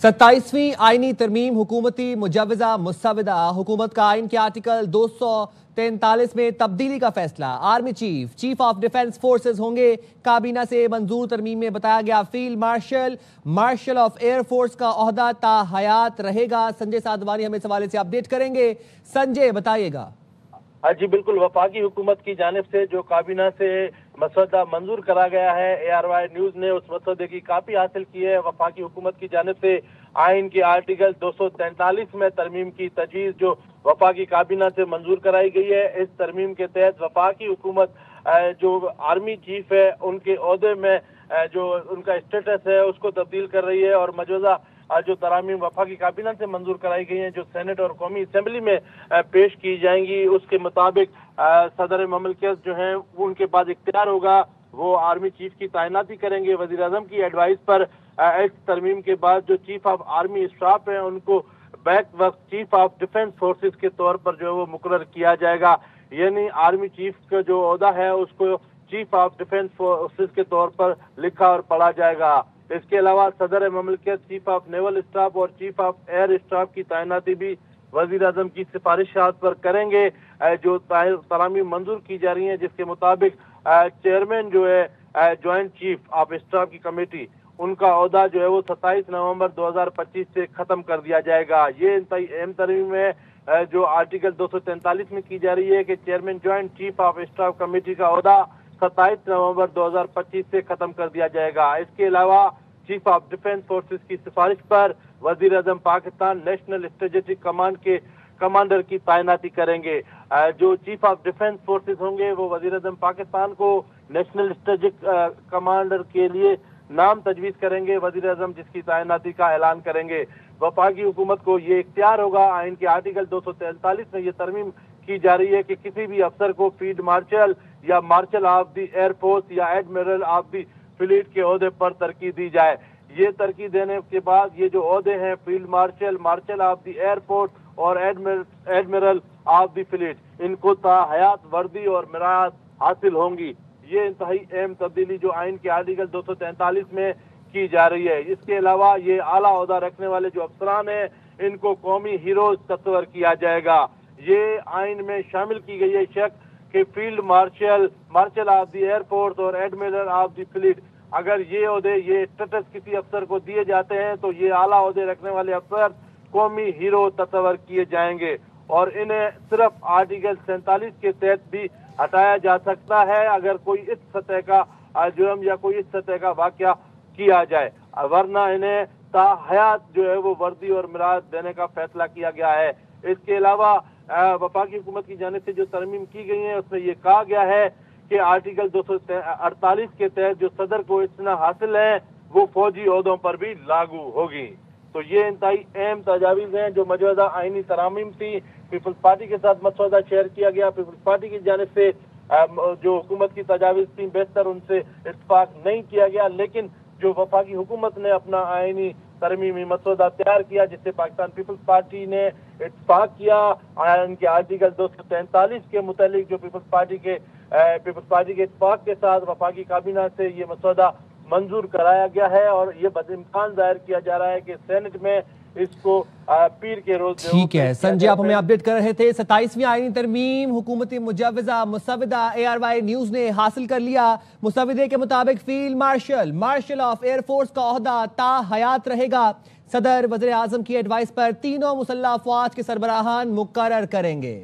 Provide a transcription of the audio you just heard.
27वीं आईनी तरमीम हुकूमती मुजव्वज़ा मुस्तविदा हुकूमत का आइन के आर्टिकल 243 में तब्दीली का फैसला। Army chief of defence forces होंगे। काबीना से मंजूर तरमीम में बताया गया field marshal of air force का ओहदा ता हयात रहेगा। संजय साधवानी हमें इस हवाले से अपडेट करेंगे। संजय बताइएगा। जी बिल्कुल, वफाकी हुकूमत की जानिब से जो काबीना से मसौदा मंजूर करा गया है, ARY न्यूज ने उस मसौदे की कापी हासिल की है। वफाकी हुकूमत की जानिब से आइन के आर्टिकल 243 में तरमीम की तजवीज़ जो वफाकी काबीना से मंजूर कराई गई है। इस तरमीम के तहत वफाकी हुकूमत जो आर्मी चीफ है उनके ओहदे में जो उनका स्टेटस है उसको तब्दील कर रही है, और मौजूदा जो तरामीम वफाकी काबीना से मंजूर कराई गई हैं जो सेनेट और कौमी असेंबली में पेश की जाएंगी, उसके मुताबिक सदर ममलकत जो हैं उनके पास इख्तियार होगा, वो आर्मी चीफ की तैनाती करेंगे। वजीर आजम की एडवाइस पर इस तरमीम के बाद जो चीफ ऑफ आर्मी स्टाफ है उनको बैक वक्त चीफ ऑफ डिफेंस फोर्सेस के तौर पर जो है वो मुकर्रर किया जाएगा। यानी आर्मी चीफ का जो ओहदा है उसको चीफ ऑफ डिफेंस फोर्सेस के तौर पर लिखा और पढ़ा जाएगा। इसके अलावा सदर ममलकत चीफ ऑफ नेवल स्टाफ और चीफ ऑफ एयर स्टाफ की तैनाती भी वजीर आजम की सिफारिशात पर करेंगे। जो तरामीम मंजूर की जा रही हैं जिसके मुताबिक चेयरमैन जो है ज्वाइंट चीफ ऑफ स्टाफ की कमेटी, उनका ओहदा जो है वो 27 नवंबर 2025 से खत्म कर दिया जाएगा। ये अहम तरमीम है जो आर्टिकल 243 में की जा रही है कि chairman joint chief of staff committee का ओहदा 27 नवंबर 2025 से खत्म कर दिया जाएगा। इसके अलावा चीफ ऑफ डिफेंस फोर्सेस की सिफारिश पर वजीर आजम पाकिस्तान नेशनल स्ट्रेटेजिक कमांड के कमांडर की तैनाती करेंगे। जो चीफ ऑफ डिफेंस फोर्सेस होंगे वो वजीर आजम पाकिस्तान को नेशनल स्ट्रेटेजिक कमांडर के लिए नाम तजवीज़ करेंगे वजीर आजम, जिसकी तैनाती का ऐलान करेंगे। वफाकी हुकूमत को ये इख्तियार होगा। आइन के आर्टिकल 243 में ये तरमीम की जा रही है कि किसी भी अफसर को फील्ड मार्शल या मार्शल ऑफ द एयरफोर्स या एडमिरल ऑफ द फ्लीट के ओहदे पर तरक्की दी जाए। ये तरक्की देने के बाद ये जो ओहदे हैं field marshal of the air force और एडमिरल ऑफ द फ्लीट, इनको हयात वर्दी और मिरात हासिल होंगी। ये इंतहाई अहम तब्दीली जो आइन के आर्टिकल 243 में की जा रही है। इसके अलावा ये आला ओहदा रखने वाले जो अफसरान हैं इनको कौमी हीरोज तस्वर किया जाएगा। ये आइन में शामिल की गई है शक कि field marshal of the air force और एडमिरल ऑफ द फ्लीट, अगर ये ओहदे ये स्टेटस किसी अफसर को दिए जाते हैं तो ये आला ओहदे रखने वाले अफसर कौमी हीरो तस्वर किए जाएंगे, और इन्हें सिर्फ आर्टिकल 47 के तहत भी हटाया जा सकता है अगर कोई इस सतह का जुर्म या कोई इस सतह का वाकया किया जाए, वरना इन्हें ताहयात जो है वो वर्दी और मिराज देने का फैसला किया गया है। इसके अलावा वफाकी हुकूमत की जानिब से जो तरमीम की गई है उसमें ये कहा गया है कि आर्टिकल 248 के तहत जो सदर को इस्तना हासिल है वो फौजी ओहदों पर भी लागू होगी। तो ये इंतहाई अहम तजावीज़ हैं जो मौजूदा आइनी तरामीम थी। पीपल्स पार्टी के साथ मसौदा शेयर किया गया। पीपल्स पार्टी की जानिब से जो हुकूमत की तजावीज़ थी बेहतर उनसे इत्तफाक नहीं किया गया, लेकिन जो वफाकी हुकूमत ने अपना आइनी तरमीमी मसौदा तैयार किया जिससे पाकिस्तान पीपल्स पार्टी ने इत्तफाक किया, इनके आर्टिकल 243 के मुतालिक जो पीपल्स पार्टी के इत्तफाक के साथ वफाकी काबीना से ये मसौदा मंजूर कराया गया है, और ये बदइम्कान जाहिर किया जा रहा है कि सेनेट में इसको पीर के रोज। ठीक है संजय, आप हमें अपडेट कर रहे थे। 27वीं आईनी तरमीम हुकूमती मुजव्वज़ा मुस्तविदा ARY न्यूज ने हासिल कर लिया। मुस्तविदे के मुताबिक फील्ड मार्शल ऑफ एयरफोर्स का ओहदा ता हयात रहेगा। सदर वज़ीर आज़म की एडवाइस पर तीनों मुसल्लह अफ़वाज के सरबराहान मुकर्रर करेंगे।